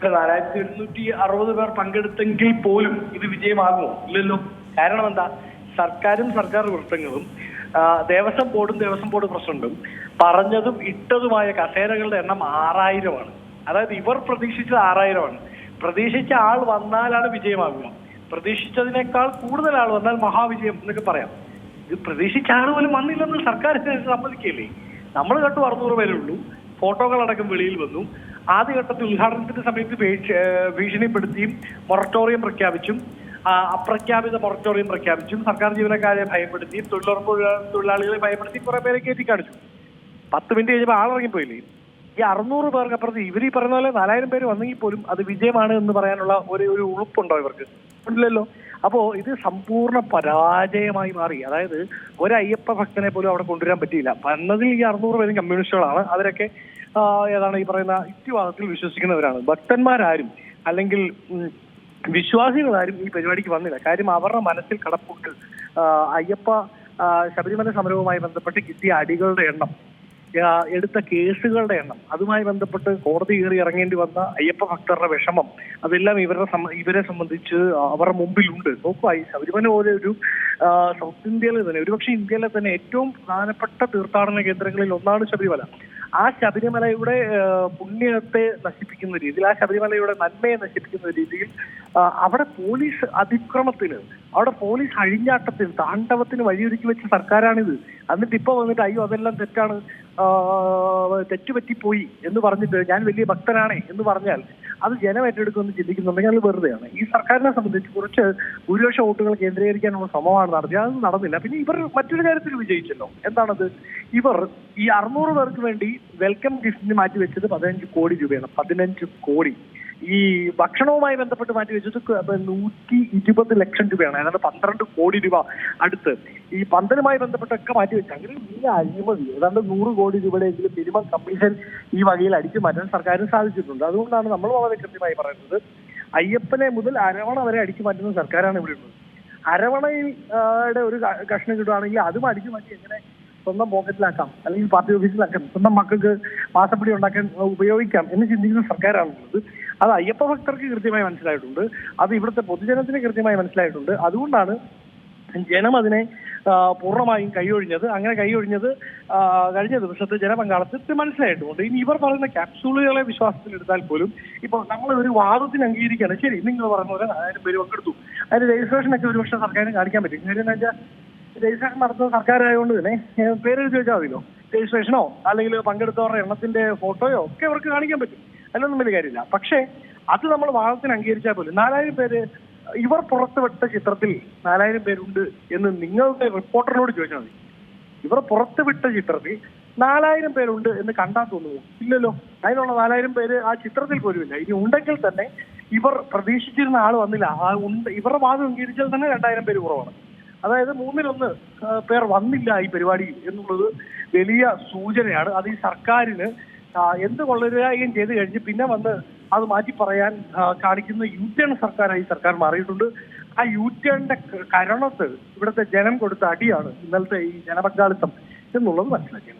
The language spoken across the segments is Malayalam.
4160 പേർ പങ്കെടുത്തെങ്കിൽ പോലും ഇത് വിജയമാകുമോ? ഇല്ലല്ലോ. കാരണം എന്താ? സർക്കാരും സർക്കാർ വൃത്തങ്ങളും ദേവസ്വം ബോർഡ് പ്രസിഡന്റും പറഞ്ഞതും ഇട്ടതുമായ കസേരകളുടെ എണ്ണം 6000ആണ്. അതായത് ഇവർ പ്രതീക്ഷിച്ചത് 6000ആണ്. പ്രതീക്ഷിച്ച ആൾ വന്നാലാണ് വിജയമാകുക. പ്രതീക്ഷിച്ചതിനേക്കാൾ കൂടുതൽ ആൾ വന്നാൽ മഹാവിജയം എന്നൊക്കെ പറയാം. ഇത് പ്രതീക്ഷിച്ച ആൾ പോലും വന്നില്ലെന്ന് സർക്കാർ സമ്മതിക്കില്ലേ? നമ്മൾ കണ്ടു 600 പേരേ ഉള്ളൂ. ഫോട്ടോകളടക്കം വെളിയിൽ വന്നു. ആദ്യഘട്ടത്തിൽ ഉദ്ഘാടനത്തിന്റെ സമയത്ത് ഭീഷണിപ്പെടുത്തിയും മൊറട്ടോറിയം പ്രഖ്യാപിച്ചും അപ്രഖ്യാപിത മൊറട്ടോറിയം പ്രഖ്യാപിച്ചും സർക്കാർ ജീവനക്കാരെ ഭയപ്പെടുത്തിയും തൊഴിലുറപ്പ് തൊഴിലാളികളെ ഭയപ്പെടുത്തി കുറെ പേരെ കയറ്റി കാണിച്ചു. 10 മിനിറ്റ് കഴിഞ്ഞപ്പോൾ ആളിറങ്ങിപ്പോയില്ലേ? ഈ 600 പേർക്കപ്പുറത്ത് ഇവർ ഈ പറയുന്ന പോലെ 4000 പേര് വന്നെങ്കിൽ പോലും അത് വിജയമാണ് എന്ന് പറയാനുള്ള ഒരു ഉളുപ്പുണ്ടോ ഇവർക്ക്? ഇല്ലല്ലോ. അപ്പോ ഇത് സമ്പൂർണ്ണ പരാജയമായി മാറി. അതായത് ഒരു അയ്യപ്പ ഭക്തനെ പോലും അവിടെ കൊണ്ടുവരാൻ പറ്റിയില്ല. വന്നതിൽ ഈ 600 പേരും കമ്മ്യൂണിസ്റ്റുകളാണ്. അവരൊക്കെ ഏതാണ് ഈ പറയുന്ന യുക്തിവാദത്തിൽ വിശ്വസിക്കുന്നവരാണ്. ഭക്തന്മാരാരും അല്ലെങ്കിൽ വിശ്വാസികളാരും ഈ പരിപാടിക്ക് വന്നില്ല. കാര്യം അവരുടെ മനസ്സിൽ കടപ്പുണ്ട്. അയ്യപ്പ ശബരിമല സമരവുമായി ബന്ധപ്പെട്ട് കിട്ടിയ അടികളുടെ എണ്ണം, എടുത്ത കേസുകളുടെ എണ്ണം, അതുമായി ബന്ധപ്പെട്ട് കോടതി കയറി ഇറങ്ങേണ്ടി വന്ന അയ്യപ്പ ഭക്തരുടെ വിഷമം, അതെല്ലാം ഇവരെ സംബന്ധിച്ച് അവരുടെ മുമ്പിലുണ്ട്. നോക്കുക, ഈ ശബരിമല പോലെ ഒരു സൗത്ത് ഇന്ത്യയിലെ തന്നെ, ഒരുപക്ഷെ ഇന്ത്യയിലെ തന്നെ ഏറ്റവും പ്രധാനപ്പെട്ട തീർത്ഥാടന കേന്ദ്രങ്ങളിൽ ഒന്നാണ് ശബരിമല. ആ ശബരിമലയുടെ പുണ്യത്തെ നശിപ്പിക്കുന്ന രീതിയിൽ, ആ ശബരിമലയുടെ നന്മയെ നശിപ്പിക്കുന്ന രീതിയിൽ അവിടെ പോലീസ് അതിക്രമത്തിന്, അവിടെ പോലീസ് അഴിഞ്ഞാട്ടത്തിന്, താണ്ഡവത്തിന് വഴിയൊരുക്കി വെച്ച സർക്കാരാണിത്. എന്നിട്ട് ഇപ്പൊ വന്നിട്ട് അയ്യോ അതെല്ലാം തെറ്റാണ്, തെറ്റുപറ്റിപ്പോയി എന്ന് പറഞ്ഞിട്ട് ഞാൻ വലിയ ഭക്തനാണേ എന്ന് പറഞ്ഞാൽ അത് ജനം ഏറ്റെടുക്കുമെന്ന് ചിന്തിക്കുന്നുണ്ടെങ്കിൽ അത് വെറുതെയാണ്. ഈ സർക്കാരിനെ സംബന്ധിച്ച് കുറച്ച് ഭൂരിപക്ഷ വോട്ടുകൾ കേന്ദ്രീകരിക്കാനുള്ള ശ്രമമാണ് നടത്തിയത്. അത് നടന്നില്ല. പിന്നെ ഇവർ മറ്റൊരു കാര്യത്തിൽ വിജയിച്ചല്ലോ. എന്താണത്? ഇവർ ഈ 600 പേർക്ക് വേണ്ടി വെൽക്കം ഗിഫ്റ്റിന് മാറ്റിവെച്ചത് 15 കോടി രൂപയാണ്. 15 കോടി. ഈ ഭക്ഷണവുമായി ബന്ധപ്പെട്ട് മാറ്റിവെച്ചത് 120 ലക്ഷം രൂപയാണ്. ഏതാണ്ട് 12 കോടി രൂപ അടുത്ത് ഈ പന്തലുമായി ബന്ധപ്പെട്ടൊക്കെ മാറ്റിവെച്ചു. അങ്ങനെ വലിയ അഴിമതി, ഏതാണ്ട് 100 കോടി രൂപയുടെയെങ്കിലും മിനിമം കമ്മീഷൻ ഈ വകയിൽ അടിച്ചു മാറ്റാൻ സർക്കാരിന് സാധിച്ചിട്ടുണ്ട്. അതുകൊണ്ടാണ് നമ്മൾ വളരെ കൃത്യമായി പറയുന്നത്, അയ്യപ്പനെ മുതൽ അരവണ വരെ അടിച്ചു മാറ്റുന്ന സർക്കാരാണ് ഇവിടെ ഉള്ളത്. അരവണയുടെ ഒരു കഷ്ണം കിട്ടുകയാണെങ്കിൽ അതും അടിച്ചു മാറ്റി എങ്ങനെ സ്വന്തം പോക്കറ്റിലാക്കാം, അല്ലെങ്കിൽ പാർട്ടി ഓഫീസിലാക്കാം, സ്വന്തം മക്കൾക്ക് മാസപ്പടി ഉണ്ടാക്കാൻ ഉപയോഗിക്കാം എന്ന് ചിന്തിക്കുന്ന സർക്കാരാണുള്ളത്. അത് അയ്യപ്പ ഭക്തർക്ക് കൃത്യമായി മനസ്സിലായിട്ടുണ്ട്. അത് ഇവിടുത്തെ പൊതുജനത്തിന് കൃത്യമായി മനസ്സിലായിട്ടുണ്ട്. അതുകൊണ്ടാണ് ജനം അതിനെ പൂർണ്ണമായും കൈയൊഴിഞ്ഞത്. അങ്ങനെ കൈയൊഴിഞ്ഞത് കഴിഞ്ഞ ദിവസത്തെ ജനപങ്കാളത്തിൽ മനസ്സിലായിട്ടുമുണ്ട്. ഇനി ഇവർ പറയുന്ന ക്യാപ്സൂളുകളെ വിശ്വാസത്തിലെടുത്താൽ പോലും ഇപ്പോൾ നമ്മൾ ഒരു വാദത്തിന് അംഗീകരിക്കുകയാണ്. ശരി, നിങ്ങൾ പറഞ്ഞ പോലെ 1000 പേര് പങ്കെടുത്തു. അതിന് രജിസ്ട്രേഷനൊക്കെ ഒരുപക്ഷെ സർക്കാരിന് കാണിക്കാൻ പറ്റും. കാര്യം എന്താ വെച്ചാൽ രജിസ്ട്രേഷൻ നടത്തുന്ന സർക്കാരായതുകൊണ്ട് തന്നെ പേരെഴുതി വെച്ചാൽ മതിയല്ലോ. രജിസ്ട്രേഷനോ അല്ലെങ്കിൽ പങ്കെടുത്തവരുടെ എണ്ണത്തിന്റെ ഫോട്ടോയോ ഒക്കെ അവർക്ക് കാണിക്കാൻ പറ്റും. അതിലൊന്നും വലിയ കാര്യമില്ല. പക്ഷേ അത് നമ്മൾ വാദത്തിന് അംഗീകരിച്ചാൽ പോലും 4000 പേര് ഇവർ പുറത്തുവിട്ട ചിത്രത്തിൽ 4000 പേരുണ്ട് എന്ന് നിങ്ങളുടെ റിപ്പോർട്ടറിനോട് ചോദിച്ചാൽ മതി. ഇവർ പുറത്തുവിട്ട ചിത്രത്തിൽ 4000 പേരുണ്ട് എന്ന് കണ്ടാൽ തോന്നുമോ? ഇല്ലല്ലോ. അതിനുള്ള 4000 പേര് ആ ചിത്രത്തിൽ പോലും ഇല്ല. ഇനി ഉണ്ടെങ്കിൽ തന്നെ ഇവർ പ്രതീക്ഷിച്ചിരുന്ന ആൾ വന്നില്ല. ഇവരുടെ വാദം അംഗീകരിച്ചാൽ തന്നെ 2000 പേര് കുറവാണ്. അതായത് 1/3 പേർ വന്നില്ല ഈ പരിപാടി എന്നുള്ളത് വലിയ സൂചനയാണ്. അത് ഈ സർക്കാരിന് എന്ത് കൊള്ളരുകയും ചെയ്ത് കഴിഞ്ഞ് പിന്നെ വന്ന് അത് മാറ്റി പറയാൻ കാണിക്കുന്ന യു-ടേൺ സർക്കാരായി സർക്കാർ മാറിയിട്ടുണ്ട്. ആ യു-ടേണിന്റെ കരണത്ത് ഇവിടുത്തെ ജനം കൊടുത്ത അടിയാണ് ഇന്നലത്തെ ഈ ജനപങ്കാളിത്തം എന്നുള്ളത് മനസ്സിലാക്കിയത്.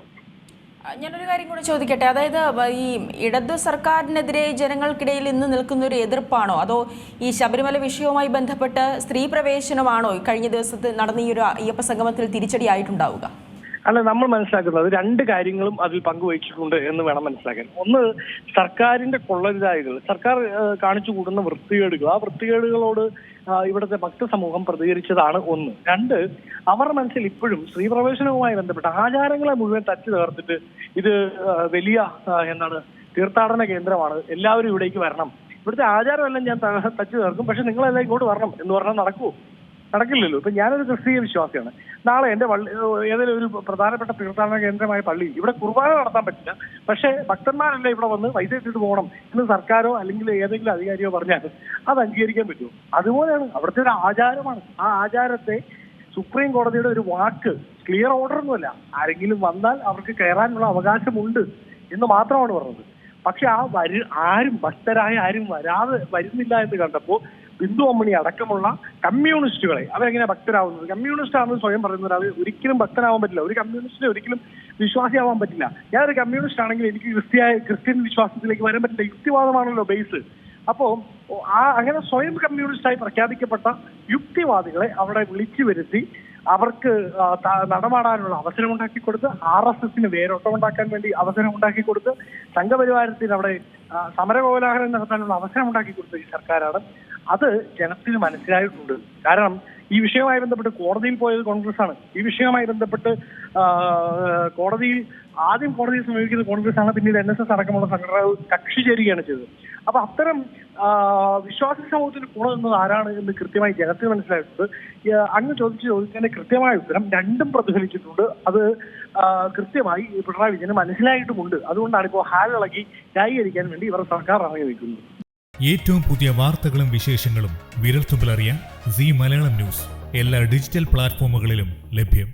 ഞാനൊരു കാര്യം കൂടി ചോദിക്കട്ടെ. അതായത് ഈ ഇടതു സർക്കാരിനെതിരെ ജനങ്ങൾക്കിടയിൽ ഇന്ന് നിൽക്കുന്ന ഒരു എതിർപ്പാണോ, അതോ ഈ ശബരിമല വിഷയവുമായി ബന്ധപ്പെട്ട് സ്ത്രീ പ്രവേശനമാണോ കഴിഞ്ഞ ദിവസത്തെ നടന്ന ഈ ഒരു അയ്യപ്പ സംഗമത്തിൽ തിരിച്ചടിയായിട്ടുണ്ടാവുക? അല്ല, നമ്മൾ മനസ്സിലാക്കുന്നത് 2 കാര്യങ്ങളും അതിൽ പങ്കുവഹിച്ചിട്ടുണ്ട് എന്ന് വേണം മനസ്സിലാക്കാൻ. ഒന്ന്, സർക്കാരിന്റെ കൊള്ളരുതായ്കൾ, സർക്കാർ കാണിച്ചു കൂടുന്ന വൃത്തികേടുകൾ, ആ വൃത്തികേടുകളോട് ഇവിടുത്തെ ഭക്തസമൂഹം പ്രതികരിച്ചതാണ് ഒന്ന്. 2, അവരുടെ മനസ്സിൽ ഇപ്പോഴും സ്ത്രീപ്രവേശനവുമായി ബന്ധപ്പെട്ട ആചാരങ്ങളെ മുഴുവൻ തച്ചു തകർത്തിട്ട് ഇത് വലിയ തീർത്ഥാടന കേന്ദ്രമാണ്, എല്ലാവരും ഇവിടേക്ക് വരണം, ഇവിടുത്തെ ആചാരമെല്ലാം ഞാൻ തച്ചു തകർക്കും, പക്ഷെ നിങ്ങളെല്ലാം ഇങ്ങോട്ട് വരണം എന്ന് പറഞ്ഞാൽ നടക്കുമോ? നടക്കില്ലല്ലോ. ഇപ്പൊ ഞാനൊരു ക്രിസ്തീയ വിശ്വാസിയാണ്. നാളെ എന്റെ ഏതെങ്കിലും ഒരു പ്രധാനപ്പെട്ട തീർത്ഥാടന കേന്ദ്രമായ പള്ളി ഇവിടെ കുർബാന നടത്താൻ പറ്റില്ല, പക്ഷേ ഭക്തന്മാരെല്ലാം ഇവിടെ വന്ന് പൈസ ഇട്ടിട്ട് പോകണം എന്ന് സർക്കാരോ അല്ലെങ്കിൽ ഏതെങ്കിലും അധികാരിയോ പറഞ്ഞാൽ അത് അംഗീകരിക്കാൻ പറ്റുമോ? അതുപോലെയാണ് അവിടുത്തെ ഒരു ആചാരമാണ്. ആ ആചാരത്തെ സുപ്രീം കോടതിയുടെ ഒരു വാക്ക്, ക്ലിയർ ഓർഡർ ഒന്നുമല്ല, ആരെങ്കിലും വന്നാൽ അവർക്ക് കയറാനുള്ള അവകാശമുണ്ട് എന്ന് മാത്രമാണ് പറഞ്ഞത്. പക്ഷെ ആരും ഭക്തരായ ആരും വരുന്നില്ല എന്ന് കണ്ടപ്പോൾ ബിന്ദു അമ്മണി അടക്കമുള്ള കമ്മ്യൂണിസ്റ്റുകളെ, അവരെങ്ങനെ ഭക്തരാവുന്നത്? കമ്മ്യൂണിസ്റ്റ് ആണെന്ന് സ്വയം പറയുന്ന ഒരാൾ ഒരിക്കലും ഭക്തനാവാൻ പറ്റില്ല. ഒരു കമ്മ്യൂണിസ്റ്റിന് ഒരിക്കലും വിശ്വാസിയാവാൻ പറ്റില്ല. ഞാനൊരു കമ്മ്യൂണിസ്റ്റ് ആണെങ്കിൽ എനിക്ക് ക്രിസ്ത്യൻ വിശ്വാസത്തിലേക്ക് വരാൻ പറ്റില്ല. യുക്തിവാദമാണല്ലോ ബേസ്. അപ്പോൾ അങ്ങനെ സ്വയം കമ്മ്യൂണിസ്റ്റായി പ്രഖ്യാപിക്കപ്പെട്ട യുക്തിവാദികളെ അവിടെ വിളിച്ചു വരുത്തി അവർക്ക് നടമാടാനുള്ള അവസരം ഉണ്ടാക്കി കൊടുത്ത്, RSSന് വേരോട്ടം ഉണ്ടാക്കാൻ വേണ്ടി അവസരം ഉണ്ടാക്കി കൊടുത്ത്, സംഘപരിവാരത്തിന് അവിടെ സമരകോലാഹലം നടത്താനുള്ള അവസരം ഉണ്ടാക്കി കൊടുത്ത ഈ സർക്കാരാണ്. അത് ജനത്തിന് മനസ്സിലായിട്ടുണ്ട്. കാരണം ഈ വിഷയവുമായി ബന്ധപ്പെട്ട് കോടതിയിൽ പോയത് കോൺഗ്രസ് ആണ്. ഈ വിഷയവുമായി ബന്ധപ്പെട്ട് ആദ്യം കോടതിയെ സമീപിക്കുന്നത് കോൺഗ്രസ് ആണ്, പിന്നീട് NSS അടക്കമുള്ള സംഘടനകൾ കക്ഷി ചേരുകയാണ് ചെയ്തത്. അപ്പൊ അത്തരം വിശ്വാസി സമൂഹത്തിന് കൂടെ നിന്നത് ആരാണ് എന്ന് കൃത്യമായി ജനത്തിന് മനസ്സിലായിട്ടുണ്ട്. അങ്ങ് ചോദിച്ചതിന്റെ കൃത്യമായ ഉത്തരം രണ്ടും പ്രതിഫലിച്ചിട്ടുണ്ട്. അത് കൃത്യമായി പിണറായി വിജയന് മനസ്സിലായിട്ടുമുണ്ട്. അതുകൊണ്ടാണ് ഇപ്പോൾ ഹാലിളകി ന്യായീകരിക്കാൻ വേണ്ടി ഇവർ സർക്കാർ ഇറങ്ങി നിൽക്കുന്നത്. ഏറ്റവും പുതിയ വാർത്തകളും വിശേഷങ്ങളും വിരൽത്തുമ്പിലറിയാൻ സീ മലയാളം ന്യൂസ് എല്ലാ ഡിജിറ്റൽ പ്ലാറ്റ്ഫോമുകളിലും ലഭ്യം.